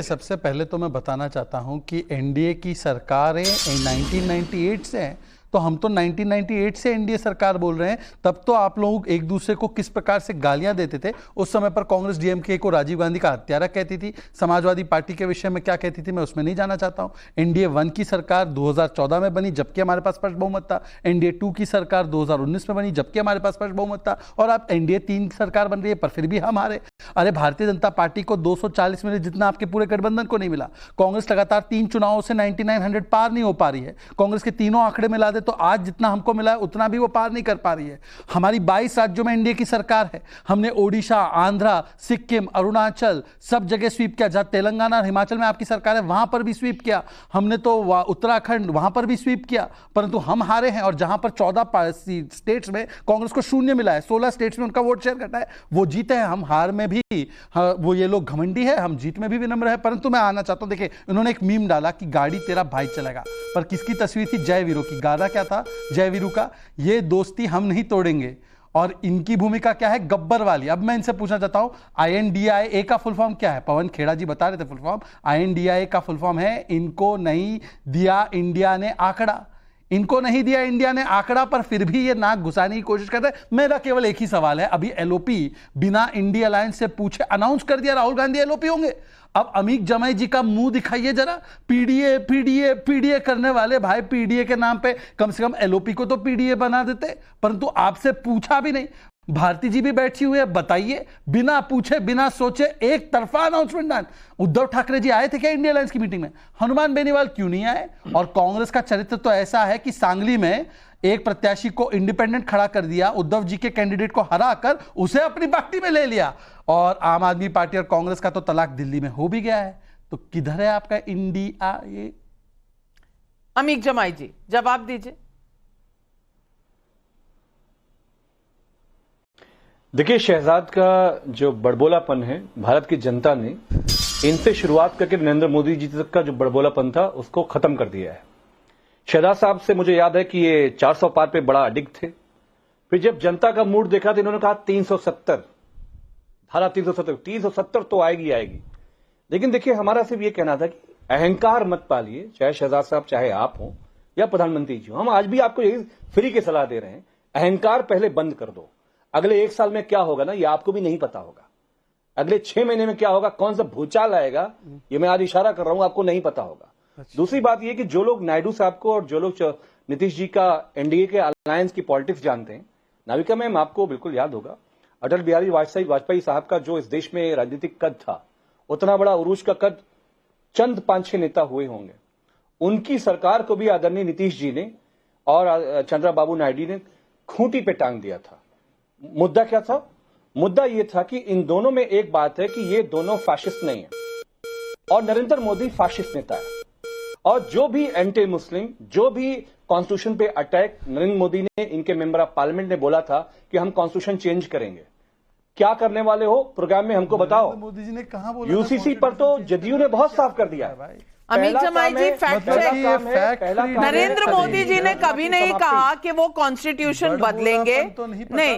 सबसे पहले तो मैं बताना चाहता हूं कि एनडीए की सरकारें 1998 से हैं, तो हम तो 1998 से एनडीए सरकार बोल रहे हैं। तब तो आप लोग एक दूसरे को किस प्रकार से गालियां देते थे। उस समय पर कांग्रेस डीएमके को राजीव गांधी का हत्यारा कहती थी, समाजवादी पार्टी के विषय में क्या कहती थी मैं उसमें नहीं जाना चाहता हूं। एनडीए 1 की सरकार 2014 में बनी जबकि हमारे पास स्पष्ट बहुमत था। एनडीए 2 की सरकार 2019 में बनी जबकि हमारे पास स्पष्ट बहुमत था। और अब एनडीए 3 की सरकार बन रही है पर फिर भी हम हारे। अरे भारतीय जनता पार्टी को 240 मिले जितना आपके पूरे गठबंधन को नहीं मिला। कांग्रेस लगातार 3 चुनावों से 9900 पार नहीं हो पा रही है। कांग्रेस के तीनों आंकड़े मिला दे तो आज जितना हमको मिला है उतना भी वो पार नहीं कर पा रही है। हमारी 22 राज्यों में एनडीए की सरकार है। हमने ओडिशा, आंध्रा, सिक्किम, अरुणाचल सब जगह स्वीप किया। जहां तेलंगाना और हिमाचल में आपकी सरकार है वहां पर भी स्वीप किया हमने, तो उत्तराखंड वहां पर भी स्वीप किया, परंतु हम हारे हैं। और जहां पर 14 स्टेट्स में कांग्रेस को 0 मिला है, 16 स्टेट्स में उनका वोट शेयर घटा है, वो जीते हैं। हम हार में भी वो ये लोग घमंडी है, हम जीत में भी विनम्र है। परंतु मैं आना चाहता हूं, देखिए इन्होंने एक मीम डाला कि गाड़ी तेरा भाई चलेगा, पर किसकी तस्वीर थी? जय वीरू की। गाना क्या था जय वीरू का? ये दोस्ती हम नहीं तोड़ेंगे। और इनकी भूमिका क्या है? गब्बर वाली। अब मैं इनसे पूछना चाहता हूं INDIA का फुल फॉर्म क्या है? पवन खेड़ा जी बता रहे थे फुल फॉर्म। INDIA का फुल फॉर्म है इनको नहीं दिया इंडिया ने आंकड़ा। इनको नहीं दिया इंडिया ने आंकड़ा, पर फिर भी ये नाक घुसाने की कोशिश करते हैं। मेरा केवल एक ही सवाल है, अभी LOP बिना इंडिया अलायंस से पूछे अनाउंस कर दिया राहुल गांधी LOP होंगे। अब अमीक जमाई जी का मुंह दिखाइए जरा। पीडीए पीडीए पीडीए करने वाले भाई, पीडीए के नाम पे कम से कम LOP को तो पीडीए बना देते, परंतु आपसे पूछा भी नहीं। भारती जी भी बैठी हुई है, बताइए बिना पूछे बिना सोचे एक तरफा अनाउंसमेंट डाल। उद्धव ठाकरे जी आए थे क्या इंडिया अलायंस की मीटिंग में? हनुमान बेनीवाल क्यों नहीं आए? और कांग्रेस का चरित्र तो ऐसा है कि सांगली में एक प्रत्याशी को इंडिपेंडेंट खड़ा कर दिया, उद्धव जी के कैंडिडेट को हराकर उसे अपनी पार्टी में ले लिया। और आम आदमी पार्टी और कांग्रेस का तो तलाक दिल्ली में हो भी गया है। तो किधर है आपका इंडिया? ये अमीक जमाई जी जवाब दीजिए। देखिए, शहजाद का जो बड़बोलापन है भारत की जनता ने इनसे शुरुआत करके नरेंद्र मोदी जी तक का जो बड़बोलापन था उसको खत्म कर दिया है। शहजाद साहब से मुझे याद है कि ये 400 पार पे बड़ा अडिक्ट थे। फिर जब जनता का मूड देखा तो इन्होंने कहा 370 धारा 370 तो आएगी आएगी। लेकिन देखिए, हमारा सिर्फ ये कहना था कि अहंकार मत पालिए, चाहे शहजाद साहब चाहे आप हो या प्रधानमंत्री जी हो। हम आज भी आपको यही फ्री की सलाह दे रहे हैं, अहंकार पहले बंद कर दो। अगले 1 साल में क्या होगा ना, ये आपको भी नहीं पता होगा। अगले 6 महीने में क्या होगा, कौन सा भूचाल आएगा, ये मैं आज इशारा कर रहा हूं, आपको नहीं पता होगा। दूसरी बात ये कि जो लोग नायडू साहब को और जो लोग नीतीश जी का एनडीए के अलायंस की पॉलिटिक्स जानते हैं, नाविका मैम आपको बिल्कुल याद होगा अटल बिहारी वाजपेयी साहब का जो इस देश में राजनीतिक कद था, उतना बड़ा उरूज का कद चंद 5-6 नेता हुए होंगे। उनकी सरकार को भी आदरणीय नीतीश जी ने और चंद्रबाबू नायडू ने खूंटी पे टांग दिया था। मुद्दा क्या था? मुद्दा यह था कि इन दोनों में एक बात है कि ये दोनों फाशिस्ट नहीं है और नरेंद्र मोदी फाशिस्ट नेता है। और जो भी एंटी मुस्लिम, जो भी कॉन्स्टिट्यूशन पे अटैक, नरेंद्र मोदी ने, इनके मेंबर ऑफ पार्लियामेंट ने बोला था कि हम कॉन्स्टिट्यूशन चेंज करेंगे। क्या करने वाले हो प्रोग्राम में हमको बताओ। मोदी जी ने कहा बोला यूसीसी पर तो जदयू ने बहुत साफ कर दिया है। अमीक जमाई जी फैक्ट चेक। नरेंद्र मोदी जी ने कभी नहीं कहा कि वो कॉन्स्टिट्यूशन बदलेंगे, नहीं।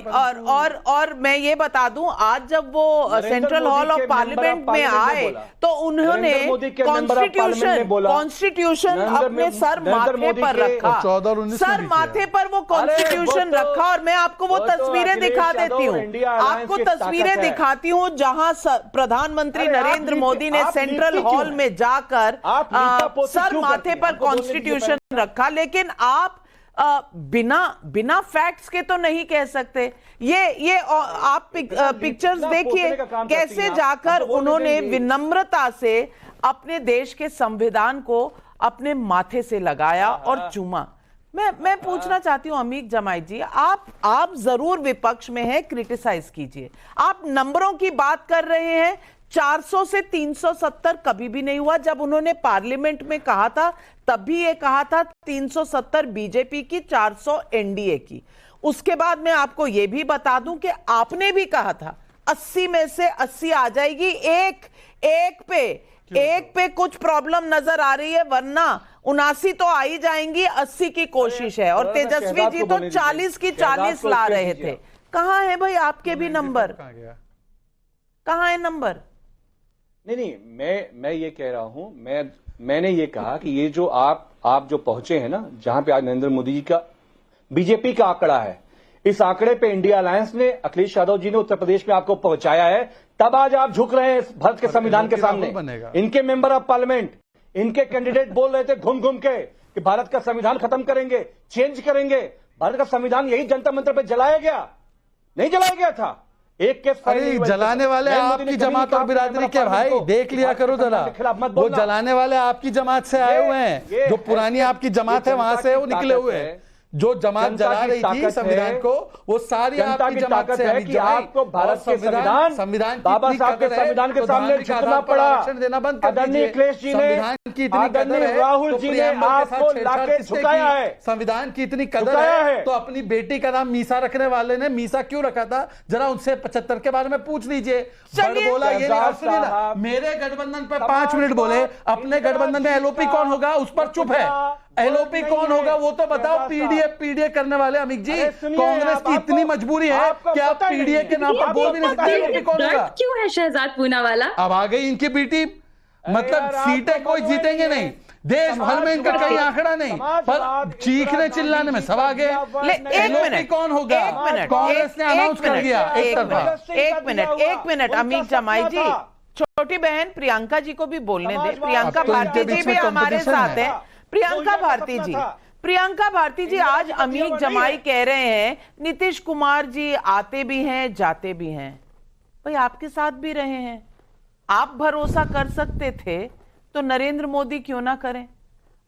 और मैं ये बता दूं, आज जब वो सेंट्रल हॉल ऑफ पार्लियामेंट में आए तो उन्होंने कॉन्स्टिट्यूशन अपने सर माथे पर रखा, सर माथे पर वो कॉन्स्टिट्यूशन रखा। और मैं आपको वो तस्वीरें दिखा देती हूँ, आपको तस्वीरें दिखाती हूँ जहां प्रधानमंत्री नरेंद्र मोदी ने सेंट्रल हॉल में जाकर सर माथे पर कॉन्स्टिट्यूशन रखा। लेकिन आप बिना फैक्ट्स के तो नहीं कह सकते। ये आप पिक्चर्स देखिए कैसे जाकर उन्होंने विनम्रता से अपने देश के संविधान को अपने माथे से लगाया और चूमा। मैं पूछना चाहती हूं अमीक जमाई जी, आप जरूर विपक्ष में हैं, क्रिटिसाइज कीजिए। आप नंबरों की बात कर रहे हैं, 400 से 370 कभी भी नहीं हुआ। जब उन्होंने पार्लियामेंट में कहा था तब भी ये कहा था 370 बीजेपी की, 400 एनडीए की। उसके बाद मैं आपको यह भी बता दूं कि आपने भी कहा था 80 में से 80 आ जाएगी। एक पे कुछ प्रॉब्लम नजर आ रही है, वरना 79 तो आ ही जाएंगी, 80 की कोशिश है। और तेजस्वी जी तो 40 की 40 ला रहे थे। कहां है भाई आपके भी नंबर? कहां है नंबर? नहीं, मैं ये कह रहा हूं, मैंने ये कहा कि ये जो आप जो पहुंचे हैं ना, जहां पे आज नरेंद्र मोदी जी का बीजेपी का आंकड़ा है, इस आंकड़े पे इंडिया अलायंस ने, अखिलेश यादव जी ने उत्तर प्रदेश में आपको पहुंचाया है, तब आज आप झुक रहे हैं भारत के संविधान के सामने। इनके मेंबर ऑफ पार्लियामेंट, इनके कैंडिडेट बोल रहे थे घूम घूम के कि भारत का संविधान खत्म करेंगे, चेंज करेंगे। भारत का संविधान यही जनता मंत्र पे जलाया गया, नहीं जलाया गया था। एक केस जलाने वाले आपकी जमात और बिरादरी के भाई, देख लिया करो जरा, वो जलाने वाले आपकी जमात से आए हुए हैं, जो पुरानी आपकी जमात है वहां से वो निकले हुए हैं। जो जमात जला रही थी संविधान को, वो सारी आपकी जमात से है कि आपको भारत के संविधान बाबा साहब के संविधान के सामने झुकना पड़ा, देना बंद कर दीजिए। अखिलेश जी ने, आदरणीय राहुल जी ने आपको लाके झुकाया है, संविधान की इतनी कदर है तो अपनी बेटी का नाम मीसा रखने वाले ने मीसा क्यों रखा था, जरा उनसे 75 के बारे में पूछ लीजिए। बोला ये नहीं, मेरे गठबंधन पर 5 मिनट बोले, अपने गठबंधन में एलओपी कौन होगा उस पर चुप है। एलओपी कौन होगा वो तो बताओ। पीडीए करने वाले अमित जी, कांग्रेस की इतनी मजबूरी है कि आप पीडीए के नाम पर बोल भी नहीं सकते एलओपी कौन होगा। क्यों है शहजाद पूनावाला? अब आ गई इनकी बेटी, मतलब सीटें कोई जीतेंगे नहीं, देश भर में इनका कहीं आंकड़ा नहीं, पर चीखने चिल्लाने में सब आगे। एलओपी कौन होगा कांग्रेस ने अनाउंस कर दिया एक तरफा। एक मिनट अमित जमाई जी, छोटी बहन प्रियंका जी को भी बोलने दे। प्रियंका भारती जी भी हमारे साथ है। प्रियंका भारती जी, आज अमित जमाई कह रहे हैं नीतीश कुमार जी आते भी हैं जाते भी हैं, भाई आपके साथ भी रहे हैं, आप भरोसा कर सकते थे तो नरेंद्र मोदी क्यों ना करें,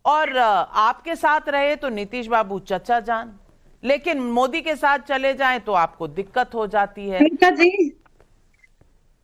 और आपके साथ रहे तो नीतीश बाबू चचा जान, लेकिन मोदी के साथ चले जाएं तो आपको दिक्कत हो जाती है। जी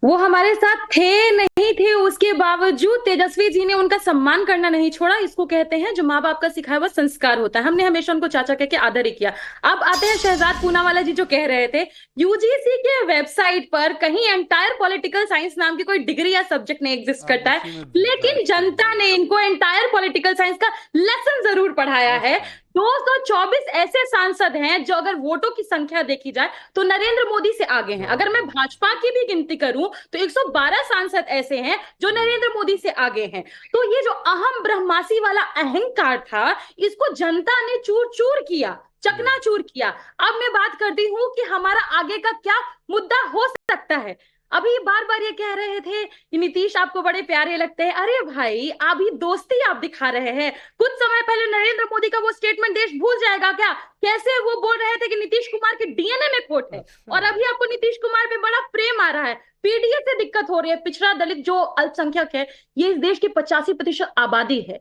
वो हमारे साथ थे नहीं थे, उसके बावजूद तेजस्वी जी ने उनका सम्मान करना नहीं छोड़ा। इसको कहते हैं जो माँ बाप का सिखाया हुआ संस्कार होता है। हमने हमेशा उनको चाचा कह के आदर ही किया। अब आते हैं शहजाद पूनावाला जी जो कह रहे थे यूजीसी के वेबसाइट पर कहीं एंटायर पॉलिटिकल साइंस नाम की कोई डिग्री या सब्जेक्ट नहीं एग्जिस्ट करता है, लेकिन जनता ने इनको एंटायर पॉलिटिकल साइंस का लेसन जरूर पढ़ाया है। 224 ऐसे सांसद हैं जो अगर वोटों की संख्या देखी जाए तो नरेंद्र मोदी से आगे हैं। अगर मैं भाजपा की भी गिनती करूं तो 112 सांसद ऐसे हैं जो नरेंद्र मोदी से आगे हैं। तो ये जो अहम ब्रह्मासी वाला अहंकार था, इसको जनता ने चूर चूर किया, चकनाचूर किया। अब मैं बात करती हूं कि हमारा आगे का क्या मुद्दा हो सकता है। अभी बार बार ये कह रहे थे कि नीतीश आपको बड़े प्यारे लगते हैं। अरे भाई, अभी दोस्ती आप दिखा रहे हैं। कुछ समय पहले नरेंद्र मोदी का वो स्टेटमेंट देश भूल जाएगा क्या? कैसे वो बोल रहे थे कि नीतीश कुमार के डीएनए में खोट है, और अभी आपको नीतीश कुमार पे बड़ा प्रेम आ रहा है। पीडीए से दिक्कत हो रही है। पिछड़ा दलित जो अल्पसंख्यक है, ये इस देश की 85% आबादी है।